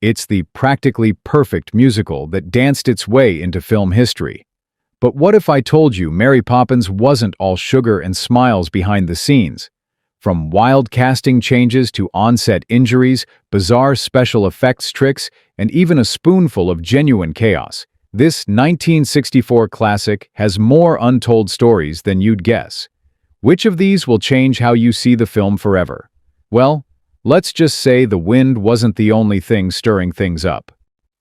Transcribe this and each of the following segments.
It's the practically perfect musical that danced its way into film history. But what if I told you Mary Poppins wasn't all sugar and smiles behind the scenes? From wild casting changes to on-set injuries, bizarre special effects tricks, and even a spoonful of genuine chaos, this 1964 classic has more untold stories than you'd guess. Which of these will change how you see the film forever? Well, let's just say the wind wasn't the only thing stirring things up.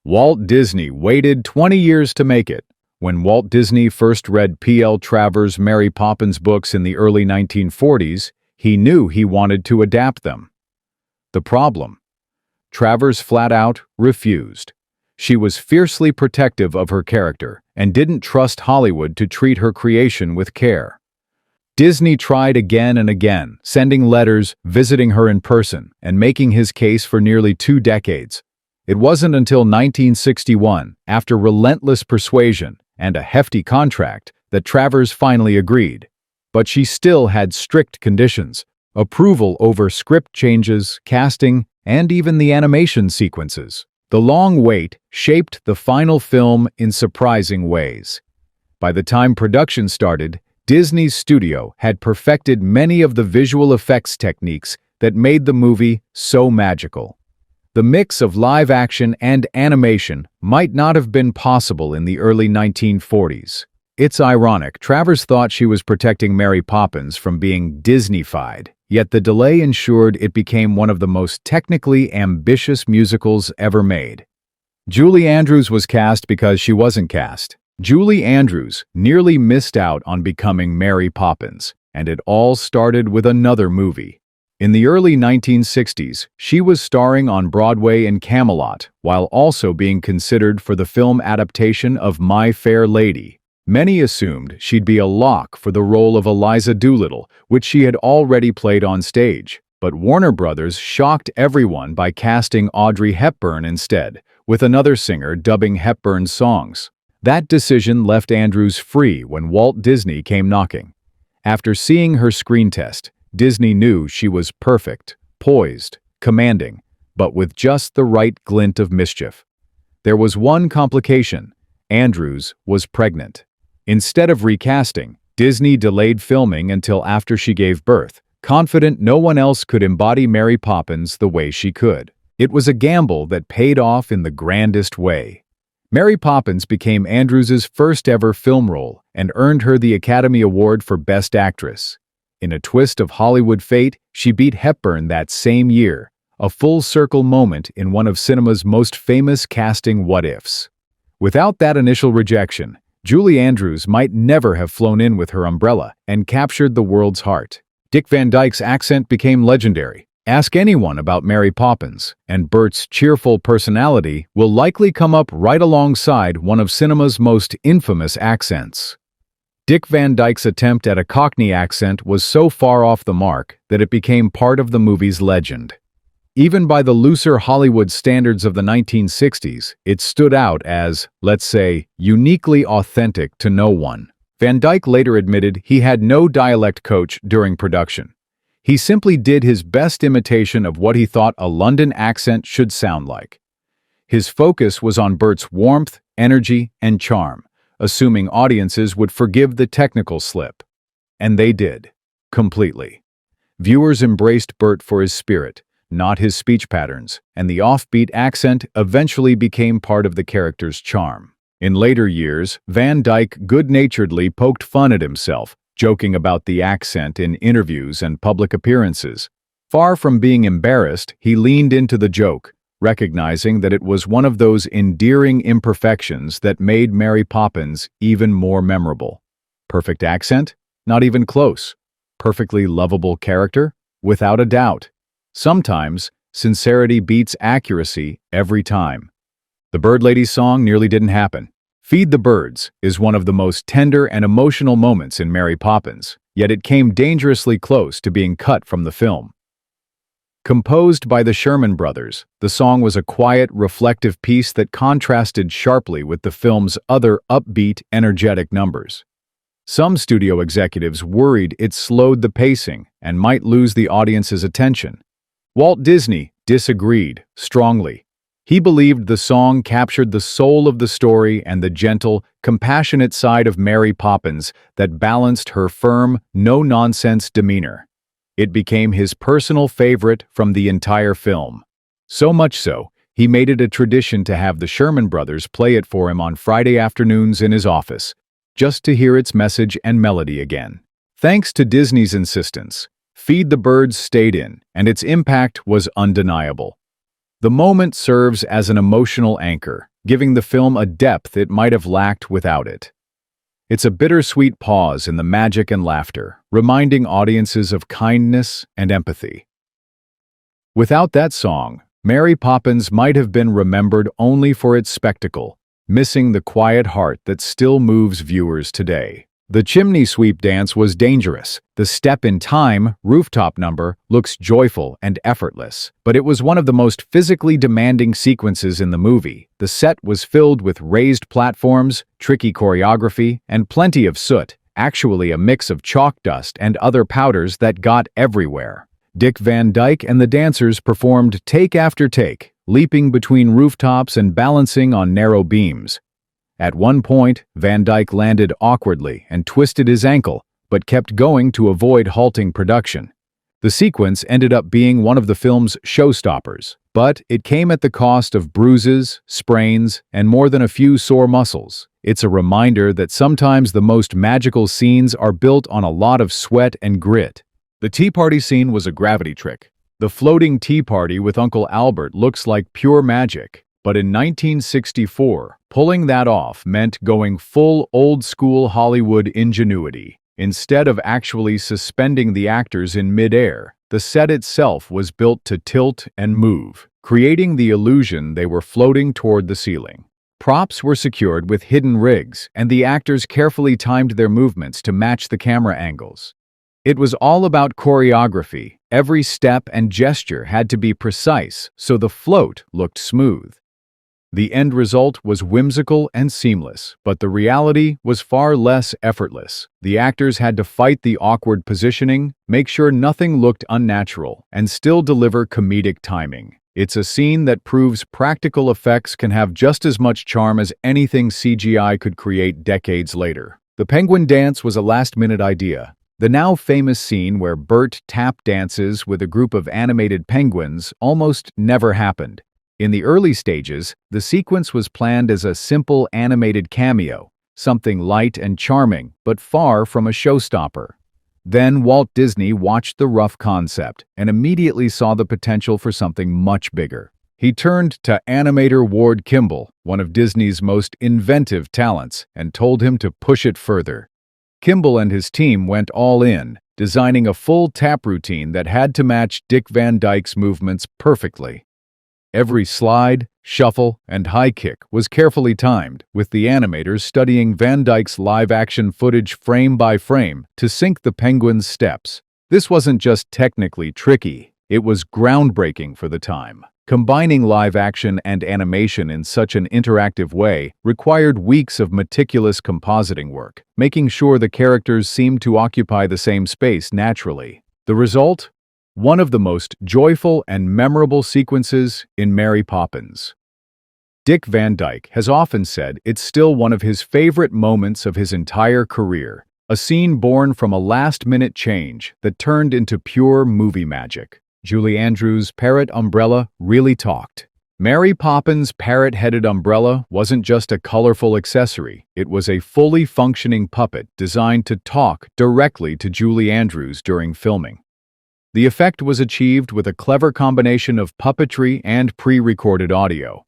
Walt Disney waited 20 years to make it. When Walt Disney first read P.L. Travers' Mary Poppins books in the early 1940s, he knew he wanted to adapt them. The problem? Travers flat out refused. She was fiercely protective of her character and didn't trust Hollywood to treat her creation with care. Disney tried again and again, sending letters, visiting her in person, and making his case for nearly 2 decades. It wasn't until 1961, after relentless persuasion and a hefty contract, that Travers finally agreed. But she still had strict conditions: approval over script changes, casting, and even the animation sequences. The long wait shaped the final film in surprising ways. By the time production started, Disney's studio had perfected many of the visual effects techniques that made the movie so magical. The mix of live action and animation might not have been possible in the early 1940s. It's ironic, Travers thought she was protecting Mary Poppins from being Disneyfied, yet the delay ensured it became one of the most technically ambitious musicals ever made. Julie Andrews was cast because she wasn't cast. Julie Andrews nearly missed out on becoming Mary Poppins, and it all started with another movie. In the early 1960s, she was starring on Broadway in Camelot, while also being considered for the film adaptation of My Fair Lady. Many assumed she'd be a lock for the role of Eliza Doolittle, which she had already played on stage. But Warner Brothers shocked everyone by casting Audrey Hepburn instead, with another singer dubbing Hepburn's songs. That decision left Andrews free when Walt Disney came knocking. After seeing her screen test, Disney knew she was perfect, poised, commanding, but with just the right glint of mischief. There was one complication: Andrews was pregnant. Instead of recasting, Disney delayed filming until after she gave birth, confident no one else could embody Mary Poppins the way she could. It was a gamble that paid off in the grandest way. Mary Poppins became Andrews's first-ever film role and earned her the Academy Award for Best Actress. In a twist of Hollywood fate, she beat Hepburn that same year, a full-circle moment in one of cinema's most famous casting what-ifs. Without that initial rejection, Julie Andrews might never have flown in with her umbrella and captured the world's heart. Dick Van Dyke's accent became legendary. Ask anyone about Mary Poppins, and Bert's cheerful personality will likely come up right alongside one of cinema's most infamous accents. Dick Van Dyke's attempt at a Cockney accent was so far off the mark that it became part of the movie's legend. Even by the looser Hollywood standards of the 1960s, it stood out as, let's say, uniquely authentic to no one. Van Dyke later admitted he had no dialect coach during production. He simply did his best imitation of what he thought a London accent should sound like. His focus was on Bert's warmth, energy, and charm, assuming audiences would forgive the technical slip. And they did. Completely. Viewers embraced Bert for his spirit, not his speech patterns, and the offbeat accent eventually became part of the character's charm. In later years, Van Dyke good-naturedly poked fun at himself, joking about the accent in interviews and public appearances. Far from being embarrassed, he leaned into the joke, recognizing that it was one of those endearing imperfections that made Mary Poppins even more memorable. Perfect accent? Not even close. Perfectly lovable character? Without a doubt. Sometimes, sincerity beats accuracy every time. The Bird Lady's song nearly didn't happen. Feed the Birds is one of the most tender and emotional moments in Mary Poppins, yet it came dangerously close to being cut from the film. Composed by the Sherman Brothers, the song was a quiet, reflective piece that contrasted sharply with the film's other upbeat, energetic numbers. Some studio executives worried it slowed the pacing and might lose the audience's attention. Walt Disney disagreed strongly. He believed the song captured the soul of the story and the gentle, compassionate side of Mary Poppins that balanced her firm, no-nonsense demeanor. It became his personal favorite from the entire film. So much so, he made it a tradition to have the Sherman brothers play it for him on Friday afternoons in his office, just to hear its message and melody again. Thanks to Disney's insistence, Feed the Birds stayed in, and its impact was undeniable. The moment serves as an emotional anchor, giving the film a depth it might have lacked without it. It's a bittersweet pause in the magic and laughter, reminding audiences of kindness and empathy. Without that song, Mary Poppins might have been remembered only for its spectacle, missing the quiet heart that still moves viewers today. The chimney sweep dance was dangerous. The Step in Time rooftop number looks joyful and effortless, but it was one of the most physically demanding sequences in the movie. The set was filled with raised platforms, tricky choreography, and plenty of soot, actually a mix of chalk dust and other powders that got everywhere. Dick Van Dyke and the dancers performed take after take, leaping between rooftops and balancing on narrow beams. At one point, Van Dyke landed awkwardly and twisted his ankle, but kept going to avoid halting production. The sequence ended up being one of the film's showstoppers, but it came at the cost of bruises, sprains, and more than a few sore muscles. It's a reminder that sometimes the most magical scenes are built on a lot of sweat and grit. The tea party scene was a gravity trick. The floating tea party with Uncle Albert looks like pure magic. But in 1964, pulling that off meant going full old-school Hollywood ingenuity. Instead of actually suspending the actors in mid-air, the set itself was built to tilt and move, creating the illusion they were floating toward the ceiling. Props were secured with hidden rigs, and the actors carefully timed their movements to match the camera angles. It was all about choreography. Every step and gesture had to be precise, so the float looked smooth. The end result was whimsical and seamless, but the reality was far less effortless. The actors had to fight the awkward positioning, make sure nothing looked unnatural, and still deliver comedic timing. It's a scene that proves practical effects can have just as much charm as anything CGI could create decades later. The penguin dance was a last-minute idea. The now famous scene where Bert tap dances with a group of animated penguins almost never happened. In the early stages, the sequence was planned as a simple animated cameo, something light and charming, but far from a showstopper. Then Walt Disney watched the rough concept and immediately saw the potential for something much bigger. He turned to animator Ward Kimball, one of Disney's most inventive talents, and told him to push it further. Kimball and his team went all in, designing a full tap routine that had to match Dick Van Dyke's movements perfectly. Every slide, shuffle, and high kick was carefully timed, with the animators studying Van Dyke's live-action footage frame by frame to sync the penguin's steps. This wasn't just technically tricky, it was groundbreaking for the time. Combining live-action and animation in such an interactive way required weeks of meticulous compositing work, making sure the characters seemed to occupy the same space naturally. The result? One of the most joyful and memorable sequences in Mary Poppins. Dick Van Dyke has often said it's still one of his favorite moments of his entire career, a scene born from a last-minute change that turned into pure movie magic. Julie Andrews' parrot umbrella really talked. Mary Poppins' parrot-headed umbrella wasn't just a colorful accessory, it was a fully functioning puppet designed to talk directly to Julie Andrews during filming. The effect was achieved with a clever combination of puppetry and pre-recorded audio.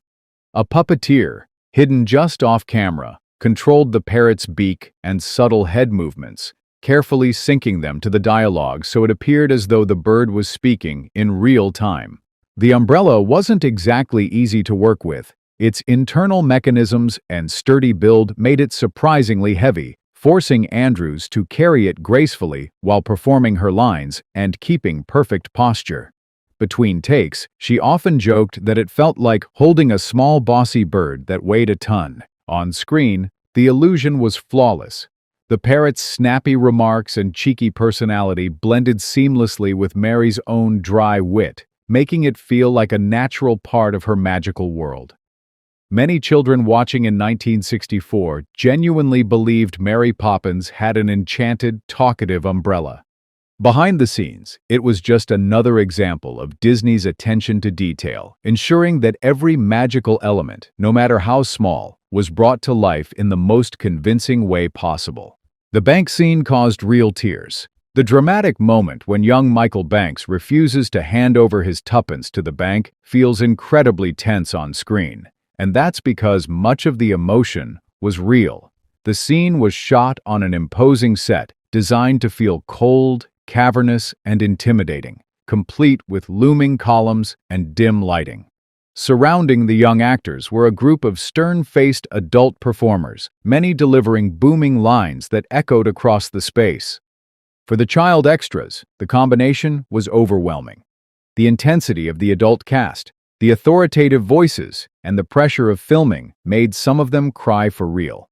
A puppeteer, hidden just off camera, controlled the parrot's beak and subtle head movements, carefully syncing them to the dialogue so it appeared as though the bird was speaking in real time. The umbrella wasn't exactly easy to work with. Its internal mechanisms and sturdy build made it surprisingly heavy, forcing Andrews to carry it gracefully while performing her lines and keeping perfect posture. Between takes, she often joked that it felt like holding a small bossy bird that weighed a ton. On screen, the illusion was flawless. The parrot's snappy remarks and cheeky personality blended seamlessly with Mary's own dry wit, making it feel like a natural part of her magical world. Many children watching in 1964 genuinely believed Mary Poppins had an enchanted, talkative umbrella. Behind the scenes, it was just another example of Disney's attention to detail, ensuring that every magical element, no matter how small, was brought to life in the most convincing way possible. The bank scene caused real tears. The dramatic moment when young Michael Banks refuses to hand over his tuppence to the bank feels incredibly tense on screen, and that's because much of the emotion was real. The scene was shot on an imposing set designed to feel cold, cavernous, and intimidating, complete with looming columns and dim lighting. Surrounding the young actors were a group of stern-faced adult performers, many delivering booming lines that echoed across the space. For the child extras, the combination was overwhelming. The intensity of the adult cast, the authoritative voices, and the pressure of filming made some of them cry for real.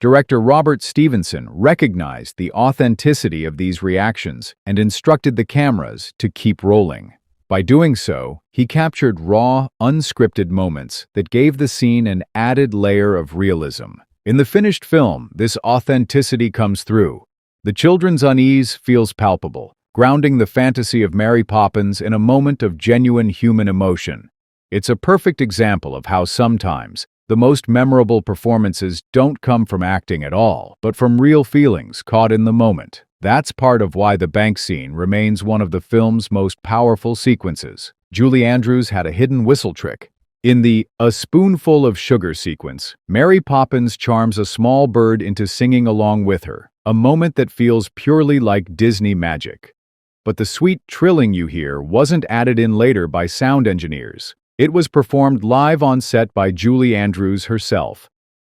Director Robert Stevenson recognized the authenticity of these reactions and instructed the cameras to keep rolling. By doing so, he captured raw, unscripted moments that gave the scene an added layer of realism. In the finished film, this authenticity comes through. The children's unease feels palpable, grounding the fantasy of Mary Poppins in a moment of genuine human emotion. It's a perfect example of how sometimes the most memorable performances don't come from acting at all, but from real feelings caught in the moment. That's part of why the bank scene remains one of the film's most powerful sequences. Julie Andrews had a hidden whistle trick. In the "A Spoonful of Sugar" sequence, Mary Poppins charms a small bird into singing along with her, a moment that feels purely like Disney magic. But the sweet trilling you hear wasn't added in later by sound engineers. It was performed live on set by Julie Andrews herself.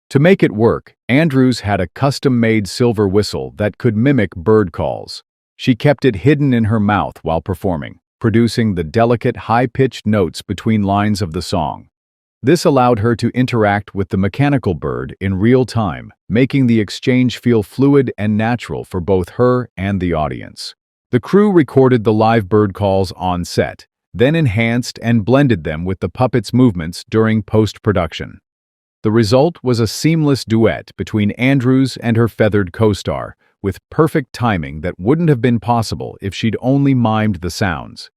To make it work, Andrews had a custom-made silver whistle that could mimic bird calls. She kept it hidden in her mouth while performing, producing the delicate, high-pitched notes between lines of the song. This allowed her to interact with the mechanical bird in real time, making the exchange feel fluid and natural for both her and the audience. The crew recorded the live bird calls on set, then enhanced and blended them with the puppet's movements during post-production. The result was a seamless duet between Andrews and her feathered co-star, with perfect timing that wouldn't have been possible if she'd only mimed the sounds.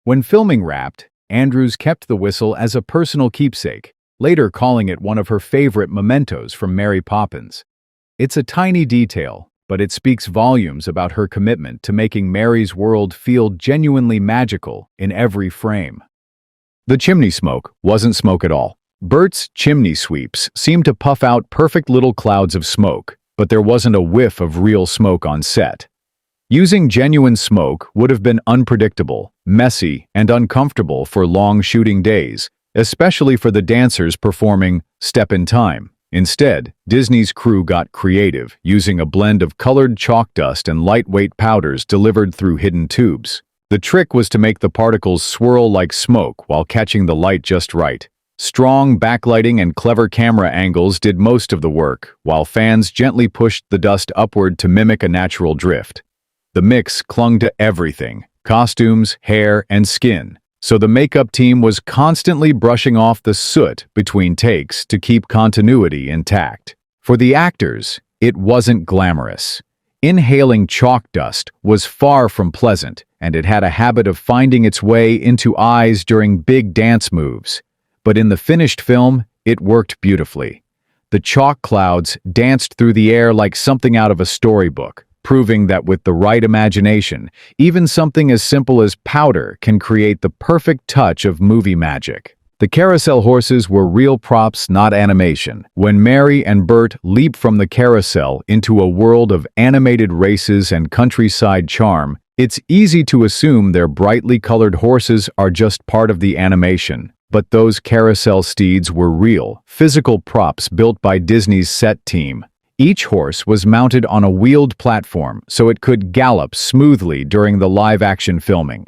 When filming wrapped, Andrews kept the whistle as a personal keepsake, later calling it one of her favorite mementos from Mary Poppins. It's a tiny detail, but it speaks volumes about her commitment to making Mary's world feel genuinely magical in every frame. The chimney smoke wasn't smoke at all. Bert's chimney sweeps seemed to puff out perfect little clouds of smoke, but there wasn't a whiff of real smoke on set. Using genuine smoke would have been unpredictable, messy, and uncomfortable for long shooting days, especially for the dancers performing Step in Time. Instead, Disney's crew got creative, using a blend of colored chalk dust and lightweight powders delivered through hidden tubes. The trick was to make the particles swirl like smoke while catching the light just right. Strong backlighting and clever camera angles did most of the work, while fans gently pushed the dust upward to mimic a natural drift. The mix clung to everything: costumes, hair, and skin. So the makeup team was constantly brushing off the soot between takes to keep continuity intact. For the actors, it wasn't glamorous. Inhaling chalk dust was far from pleasant, and it had a habit of finding its way into eyes during big dance moves. But in the finished film, it worked beautifully. The chalk clouds danced through the air like something out of a storybook, proving that with the right imagination, even something as simple as powder can create the perfect touch of movie magic. The carousel horses were real props, not animation. When Mary and Bert leap from the carousel into a world of animated races and countryside charm, it's easy to assume their brightly colored horses are just part of the animation. But those carousel steeds were real, physical props built by Disney's set team. Each horse was mounted on a wheeled platform so it could gallop smoothly during the live-action filming.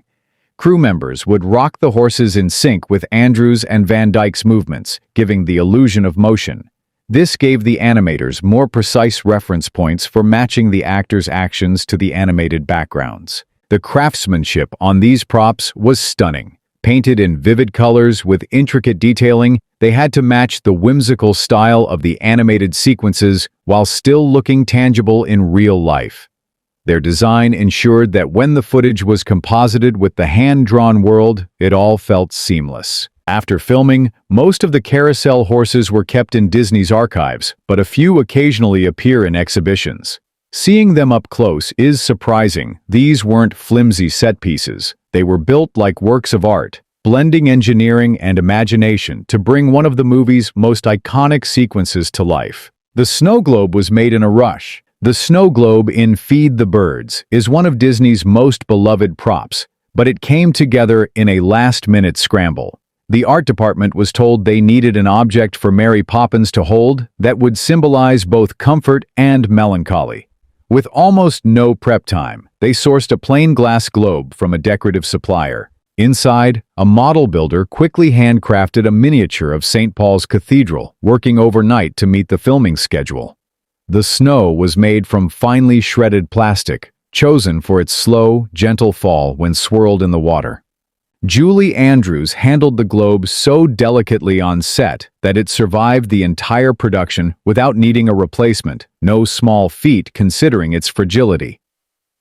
Crew members would rock the horses in sync with Andrews and Van Dyke's movements, giving the illusion of motion. This gave the animators more precise reference points for matching the actors' actions to the animated backgrounds. The craftsmanship on these props was stunning. Painted in vivid colors with intricate detailing, they had to match the whimsical style of the animated sequences while still looking tangible in real life. Their design ensured that when the footage was composited with the hand-drawn world, it all felt seamless. After filming, most of the Carousel horses were kept in Disney's archives, but a few occasionally appear in exhibitions. Seeing them up close is surprising. These weren't flimsy set pieces. They were built like works of art, blending engineering and imagination to bring one of the movie's most iconic sequences to life. The snow globe was made in a rush. The snow globe in Feed the Birds is one of Disney's most beloved props, but it came together in a last-minute scramble. The art department was told they needed an object for Mary Poppins to hold that would symbolize both comfort and melancholy. With almost no prep time, they sourced a plain glass globe from a decorative supplier. Inside, a model builder quickly handcrafted a miniature of St. Paul's Cathedral, working overnight to meet the filming schedule. The snow was made from finely shredded plastic, chosen for its slow, gentle fall when swirled in the water. Julie Andrews handled the globe so delicately on set that it survived the entire production without needing a replacement, no small feat considering its fragility.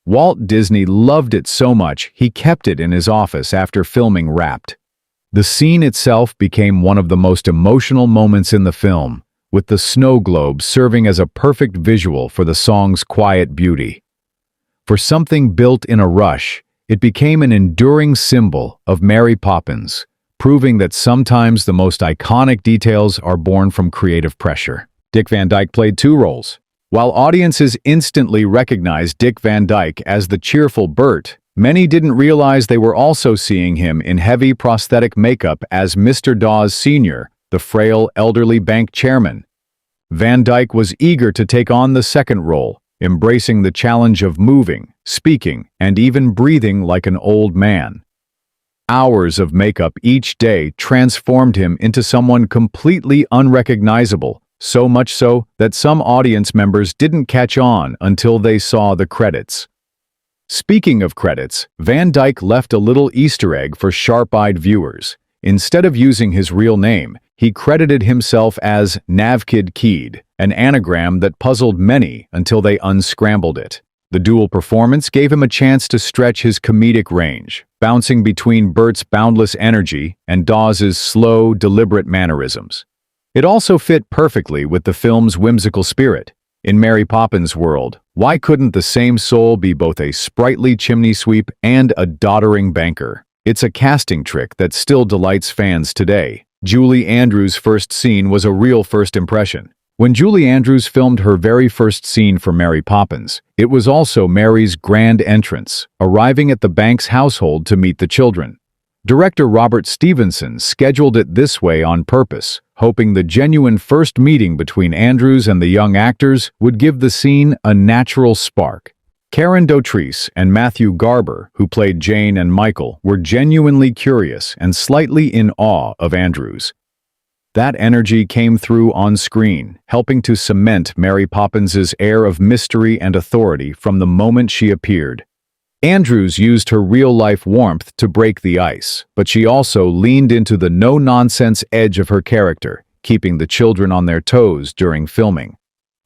Walt Disney loved it so much he kept it in his office after filming wrapped. The scene itself became one of the most emotional moments in the film, with the snow globe serving as a perfect visual for the song's quiet beauty. For something built in a rush, it became an enduring symbol of Mary Poppins, proving that sometimes the most iconic details are born from creative pressure. Dick Van Dyke played two roles. While audiences instantly recognized Dick Van Dyke as the cheerful Bert, many didn't realize they were also seeing him in heavy prosthetic makeup as Mr. Dawes Sr., the frail elderly bank chairman. Van Dyke was eager to take on the second role, embracing the challenge of moving, speaking, and even breathing like an old man. Hours of makeup each day transformed him into someone completely unrecognizable, so much so that some audience members didn't catch on until they saw the credits. Speaking of credits, Van Dyke left a little Easter egg for sharp-eyed viewers. Instead of using his real name, he credited himself as Navkid Keed, an anagram that puzzled many until they unscrambled it. The dual performance gave him a chance to stretch his comedic range, bouncing between Bert's boundless energy and Dawes's slow, deliberate mannerisms. It also fit perfectly with the film's whimsical spirit. In Mary Poppins' world, why couldn't the same soul be both a sprightly chimney sweep and a doddering banker? It's a casting trick that still delights fans today. Julie Andrews' first scene was a real first impression. When Julie Andrews filmed her very first scene for Mary Poppins, it was also Mary's grand entrance, arriving at the Banks household to meet the children. Director Robert Stevenson scheduled it this way on purpose, hoping the genuine first meeting between Andrews and the young actors would give the scene a natural spark. Karen Dautrice and Matthew Garber, who played Jane and Michael, were genuinely curious and slightly in awe of Andrews. That energy came through on screen, helping to cement Mary Poppins's air of mystery and authority from the moment she appeared. Andrews used her real-life warmth to break the ice, but she also leaned into the no-nonsense edge of her character, keeping the children on their toes during filming.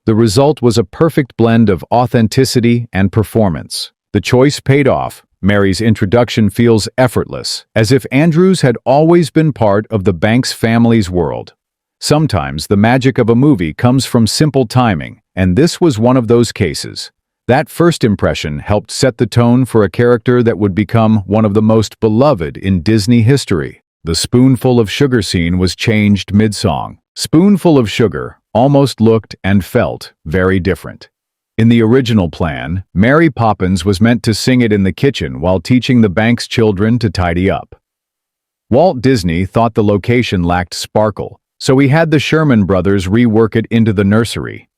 The result was a perfect blend of authenticity and performance. The choice paid off. Mary's introduction feels effortless, as if Andrews had always been part of the Banks family's world. Sometimes the magic of a movie comes from simple timing, and this was one of those cases. That first impression helped set the tone for a character that would become one of the most beloved in Disney history. The spoonful of sugar scene was changed mid-song. Spoonful of sugar almost looked and felt very different. In the original plan, Mary Poppins was meant to sing it in the kitchen while teaching the Banks children to tidy up. Walt Disney thought the location lacked sparkle, so he had the Sherman brothers rework it into the nursery.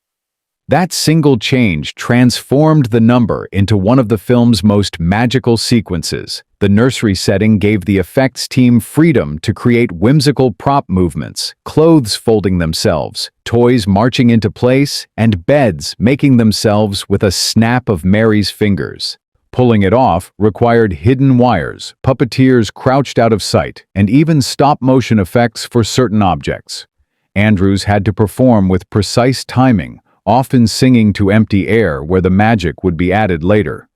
That single change transformed the number into one of the film's most magical sequences. The nursery setting gave the effects team freedom to create whimsical prop movements, clothes folding themselves, toys marching into place, and beds making themselves with a snap of Mary's fingers. Pulling it off required hidden wires, puppeteers crouched out of sight, and even stop-motion effects for certain objects. Andrews had to perform with precise timing, often singing to empty air where the magic would be added later.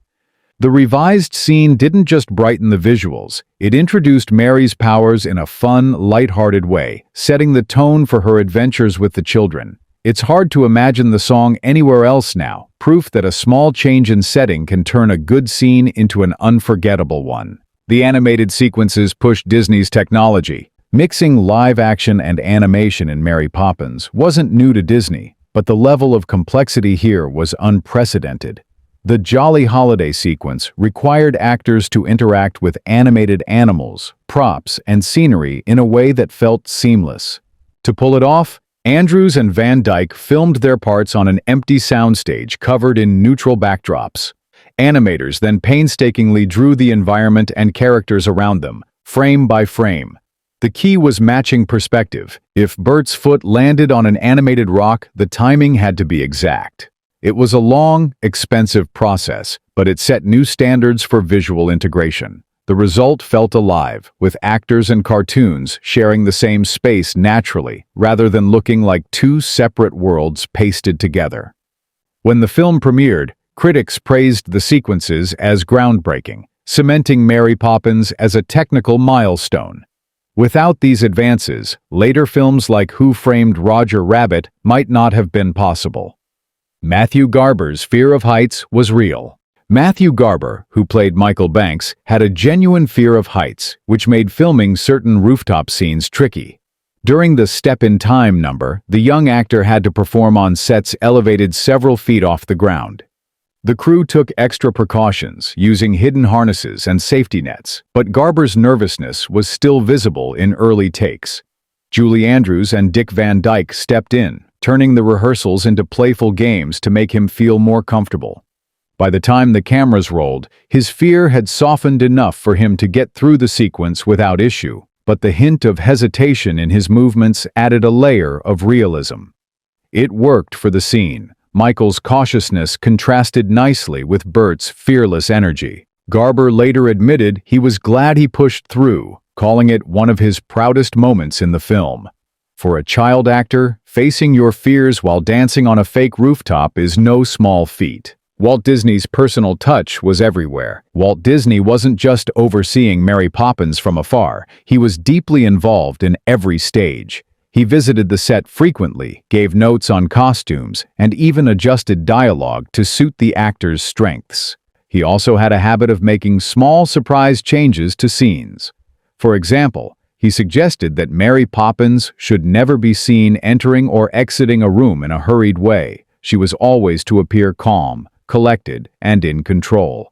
The revised scene didn't just brighten the visuals, it introduced Mary's powers in a fun, light-hearted way, setting the tone for her adventures with the children. It's hard to imagine the song anywhere else now, proof that a small change in setting can turn a good scene into an unforgettable one. The animated sequences pushed Disney's technology. Mixing live action and animation in Mary Poppins wasn't new to Disney, but the level of complexity here was unprecedented. The Jolly Holiday sequence required actors to interact with animated animals, props, and scenery in a way that felt seamless. To pull it off, Andrews and Van Dyke filmed their parts on an empty soundstage covered in neutral backdrops. Animators then painstakingly drew the environment and characters around them, frame by frame. The key was matching perspective. If Bert's foot landed on an animated rock, the timing had to be exact. It was a long, expensive process, but it set new standards for visual integration. The result felt alive, with actors and cartoons sharing the same space naturally, rather than looking like two separate worlds pasted together. When the film premiered, critics praised the sequences as groundbreaking, cementing Mary Poppins as a technical milestone. Without these advances, later films like Who Framed Roger Rabbit might not have been possible. Matthew Garber's fear of heights was real. Matthew Garber, who played Michael Banks, had a genuine fear of heights, which made filming certain rooftop scenes tricky. During the Step in Time number, the young actor had to perform on sets elevated several feet off the ground. The crew took extra precautions, using hidden harnesses and safety nets, but Garber's nervousness was still visible in early takes. Julie Andrews and Dick Van Dyke stepped in, turning the rehearsals into playful games to make him feel more comfortable. By the time the cameras rolled, his fear had softened enough for him to get through the sequence without issue, but the hint of hesitation in his movements added a layer of realism. It worked for the scene. Michael's cautiousness contrasted nicely with Bert's fearless energy. Garber later admitted he was glad he pushed through, calling it one of his proudest moments in the film. For a child actor, facing your fears while dancing on a fake rooftop is no small feat. Walt Disney's personal touch was everywhere. Walt Disney wasn't just overseeing Mary Poppins from afar, he was deeply involved in every stage. He visited the set frequently, gave notes on costumes, and even adjusted dialogue to suit the actors' strengths. He also had a habit of making small surprise changes to scenes. For example, he suggested that Mary Poppins should never be seen entering or exiting a room in a hurried way. She was always to appear calm, collected, and in control.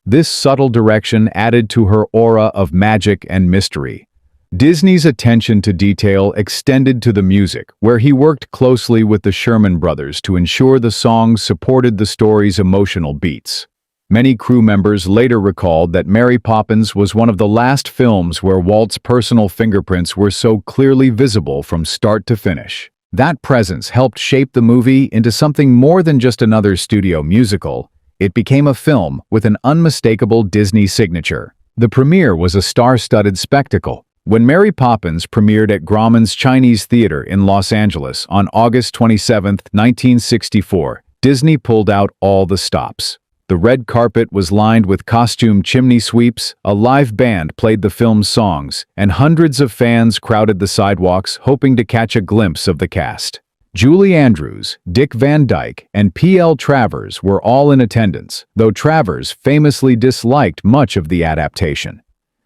This subtle direction added to her aura of magic and mystery. Disney's attention to detail extended to the music, where he worked closely with the Sherman Brothers to ensure the songs supported the story's emotional beats. Many crew members later recalled that Mary Poppins was one of the last films where Walt's personal fingerprints were so clearly visible from start to finish. That presence helped shape the movie into something more than just another studio musical. It became a film with an unmistakable Disney signature. The premiere was a star-studded spectacle. When Mary Poppins premiered at Grauman's Chinese Theater in Los Angeles on August 27, 1964, Disney pulled out all the stops. The red carpet was lined with costume chimney sweeps, a live band played the film's songs, and hundreds of fans crowded the sidewalks hoping to catch a glimpse of the cast. Julie Andrews, Dick Van Dyke, and P.L. Travers were all in attendance, though Travers famously disliked much of the adaptation.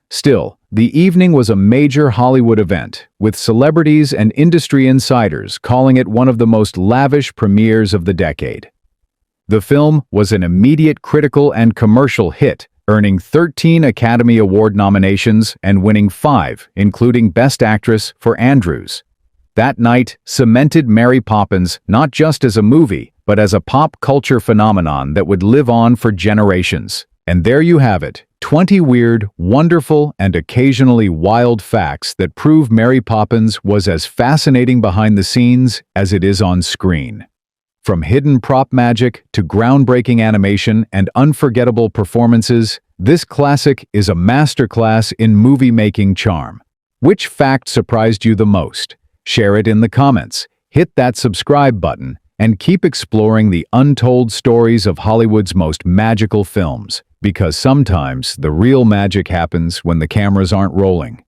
Still, the evening was a major Hollywood event, with celebrities and industry insiders calling it one of the most lavish premieres of the decade. The film was an immediate critical and commercial hit, earning 13 Academy Award nominations and winning 5, including Best Actress for Andrews. That night cemented Mary Poppins not just as a movie, but as a pop culture phenomenon that would live on for generations. And there you have it, 20 weird, wonderful, and occasionally wild facts that prove Mary Poppins was as fascinating behind the scenes as it is on screen. From hidden prop magic to groundbreaking animation and unforgettable performances, this classic is a masterclass in movie-making charm. Which fact surprised you the most? Share it in the comments, hit that subscribe button, and keep exploring the untold stories of Hollywood's most magical films, because sometimes the real magic happens when the cameras aren't rolling.